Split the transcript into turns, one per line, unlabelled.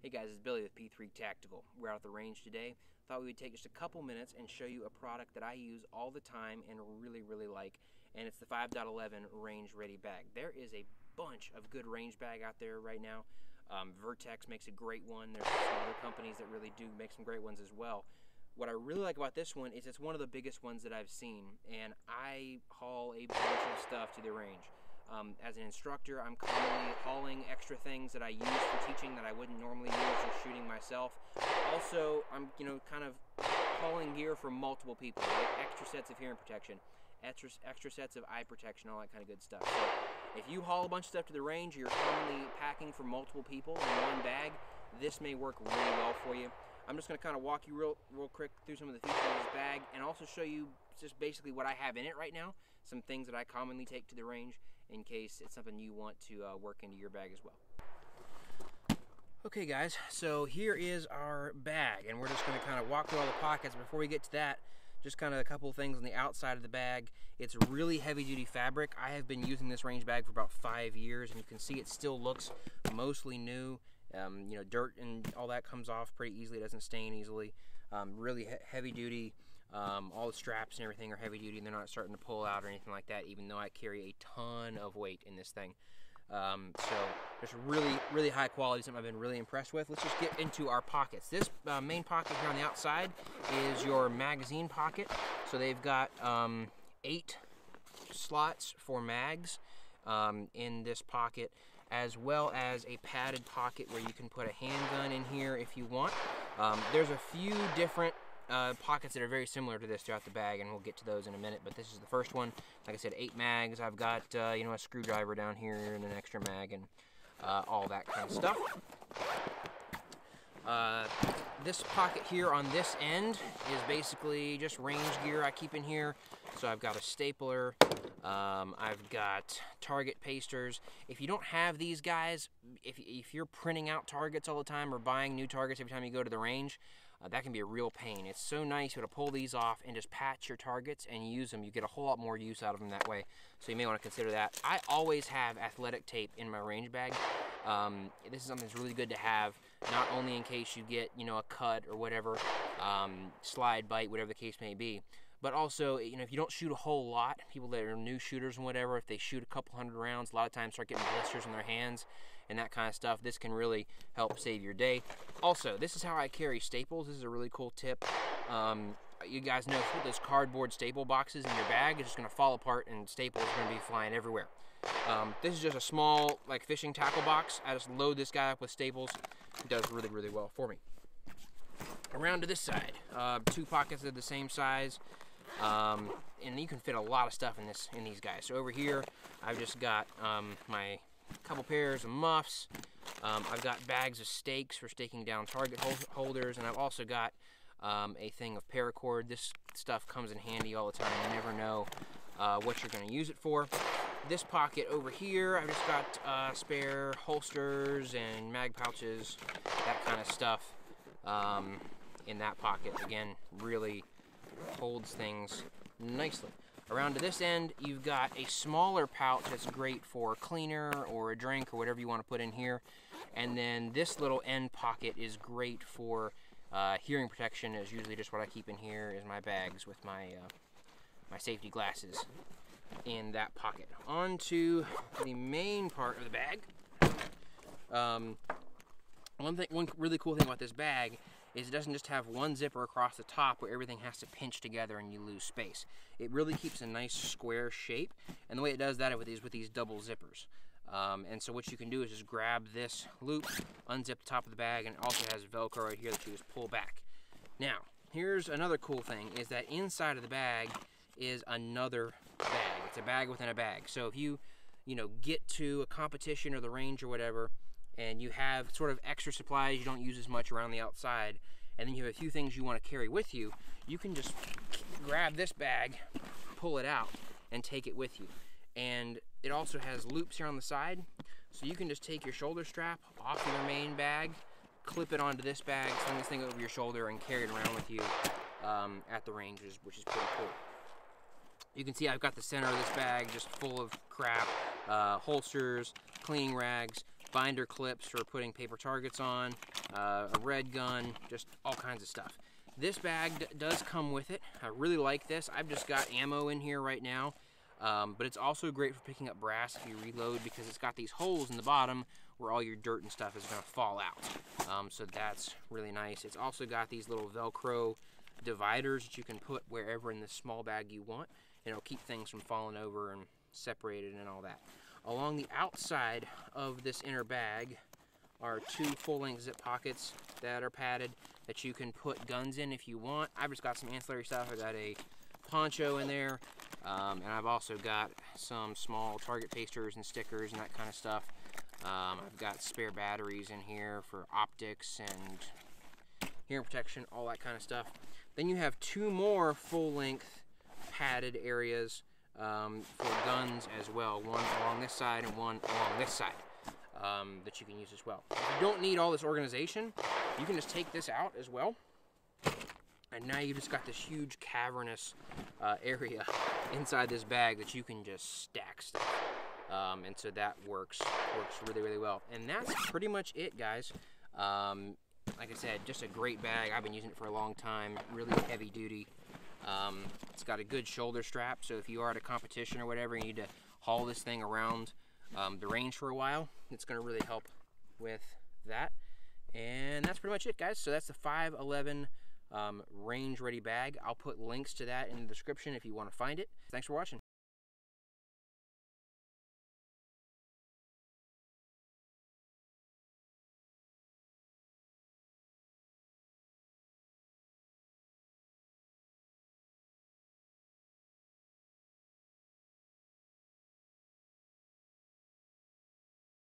Hey guys, it's Billy with P3 Tactical. We're out at the range today. Thought we would take just a couple minutes and show you a product that I use all the time and really like, and it's the 5.11 Range Ready Bag. There is a bunch of good range bag out there right now. Vertex makes a great one. There's some other companies that really do make some great ones as well. What I really like about this one is it's one of the biggest ones that I've seen, and I haul a bunch of stuff to the range. As an instructor, I'm commonly hauling extra things that I use for teaching that I wouldn't normally use or shooting myself. Also, I'm kind of hauling gear for multiple people, like extra sets of hearing protection, extra sets of eye protection, all that kind of good stuff. So if you haul a bunch of stuff to the range, you're commonly packing for multiple people in one bag, this may work really well for you. I'm just going to kind of walk you real quick through some of the features of this bag and also show you just basically what I have in it right now, some things that I commonly take to the range in case it's something you want to work into your bag as well. Okay guys, so here is our bag, and we're just going to kind of walk through all the pockets. Before we get to that, just kind of a couple of things on the outside of the bag. It's really heavy duty fabric. I have been using this range bag for about 5 years, and you can see it still looks mostly new. Dirt and all that comes off pretty easily. It doesn't stain easily. Really heavy duty. All the straps and everything are heavy duty, and they're not starting to pull out or anything like that, even though I carry a ton of weight in this thing. So it's really high quality, something I've been really impressed with. Let's just get into our pockets. This main pocket here on the outside is your magazine pocket. So they've got 8 slots for mags in this pocket, as well as a padded pocket where you can put a handgun in here if you want. There's a few different pockets that are very similar to this throughout the bag, and we'll get to those in a minute, but this is the first one. Like I said, 8 mags. I've got a screwdriver down here and an extra mag and all that kind of stuff. This pocket here on this end is basically just range gear I keep in here. So I've got a stapler, I've got target pasters. If you don't have these guys, if you're printing out targets all the time or buying new targets every time you go to the range, that can be a real pain. It's so nice to pull these off and just patch your targets and use them. You get a whole lot more use out of them that way. So you may want to consider that. I always have athletic tape in my range bag. This is something that's really good to have, not only in case you get, a cut or whatever, slide, bite, whatever the case may be, but also, if you don't shoot a whole lot, people that are new shooters and whatever, if they shoot a couple hundred rounds, a lot of times start getting blisters in their hands and that kind of stuff. This can really help save your day. Also, this is how I carry staples. This is a really cool tip. You guys know, if you put those cardboard staple boxes in your bag, it's just going to fall apart and staples are going to be flying everywhere. This is just a small, fishing tackle box. I just load this guy up with staples. It does really well for me. Around to this side, 2 pockets of the same size. And you can fit a lot of stuff in these guys. So over here, I've just got my couple pairs of muffs. I've got bags of stakes for staking down target holders, and I've also got a thing of paracord. This stuff comes in handy all the time. You never know what you're going to use it for. This pocket over here, I've just got spare holsters and mag pouches, that kind of stuff in that pocket. Again, really holds things nicely. Around to this end, you've got a smaller pouch that's great for cleaner or a drink or whatever you want to put in here. And then this little end pocket is great for hearing protection. Is usually just what I keep in here is my bags with my my safety glasses in that pocket. On to the main part of the bag. One really cool thing about this bag is it doesn't just have one zipper across the top where everything has to pinch together and you lose space. It really keeps a nice square shape, and the way it does that is with these double zippers. And so what you can do is just grab this loop, unzip the top of the bag, and it also has Velcro right here that you just pull back. Now, here's another cool thing, is that inside of the bag is another bag. It's a bag within a bag. So if you get to a competition or the range or whatever, and you have sort of extra supplies you don't use as much around the outside, and then you have a few things you want to carry with you, you can just grab this bag, pull it out, and take it with you. And it also has loops here on the side, so you can just take your shoulder strap off your main bag, clip it onto this bag, sling this thing over your shoulder, and carry it around with you at the ranges, which is pretty cool. You can see I've got the center of this bag just full of crap, holsters, cleaning rags, binder clips for putting paper targets on, a red gun, just all kinds of stuff. This bag does come with it. I really like this. I've just got ammo in here right now, but it's also great for picking up brass if you reload, because it's got these holes in the bottom where all your dirt and stuff is going to fall out. So that's really nice. It's also got these little Velcro dividers that you can put wherever in this small bag you want, and it'll keep things from falling over and separated and all that. Along the outside of this inner bag are 2 full-length zip pockets that are padded that you can put guns in if you want. I've just got some ancillary stuff. I got a poncho in there, and I've also got some small target pasters and stickers and that kind of stuff. I've got spare batteries in here for optics and hearing protection, all that kind of stuff. Then you have 2 more full-length padded areas for guns as well. One along this side and one along this side that you can use as well. If you don't need all this organization, you can just take this out as well. And now you've just got this huge cavernous area inside this bag that you can just stack stuff. And so that works really, really well. And that's pretty much it, guys. Like I said, just a great bag. I've been using it for a long time. Really heavy duty. It's got a good shoulder strap, so if you are at a competition or whatever, you need to haul this thing around the range for a while, it's going to really help with that. And that's pretty much it, guys. So that's the 511 range ready bag. I'll put links to that in the description if you want to find it. Thanks for watching.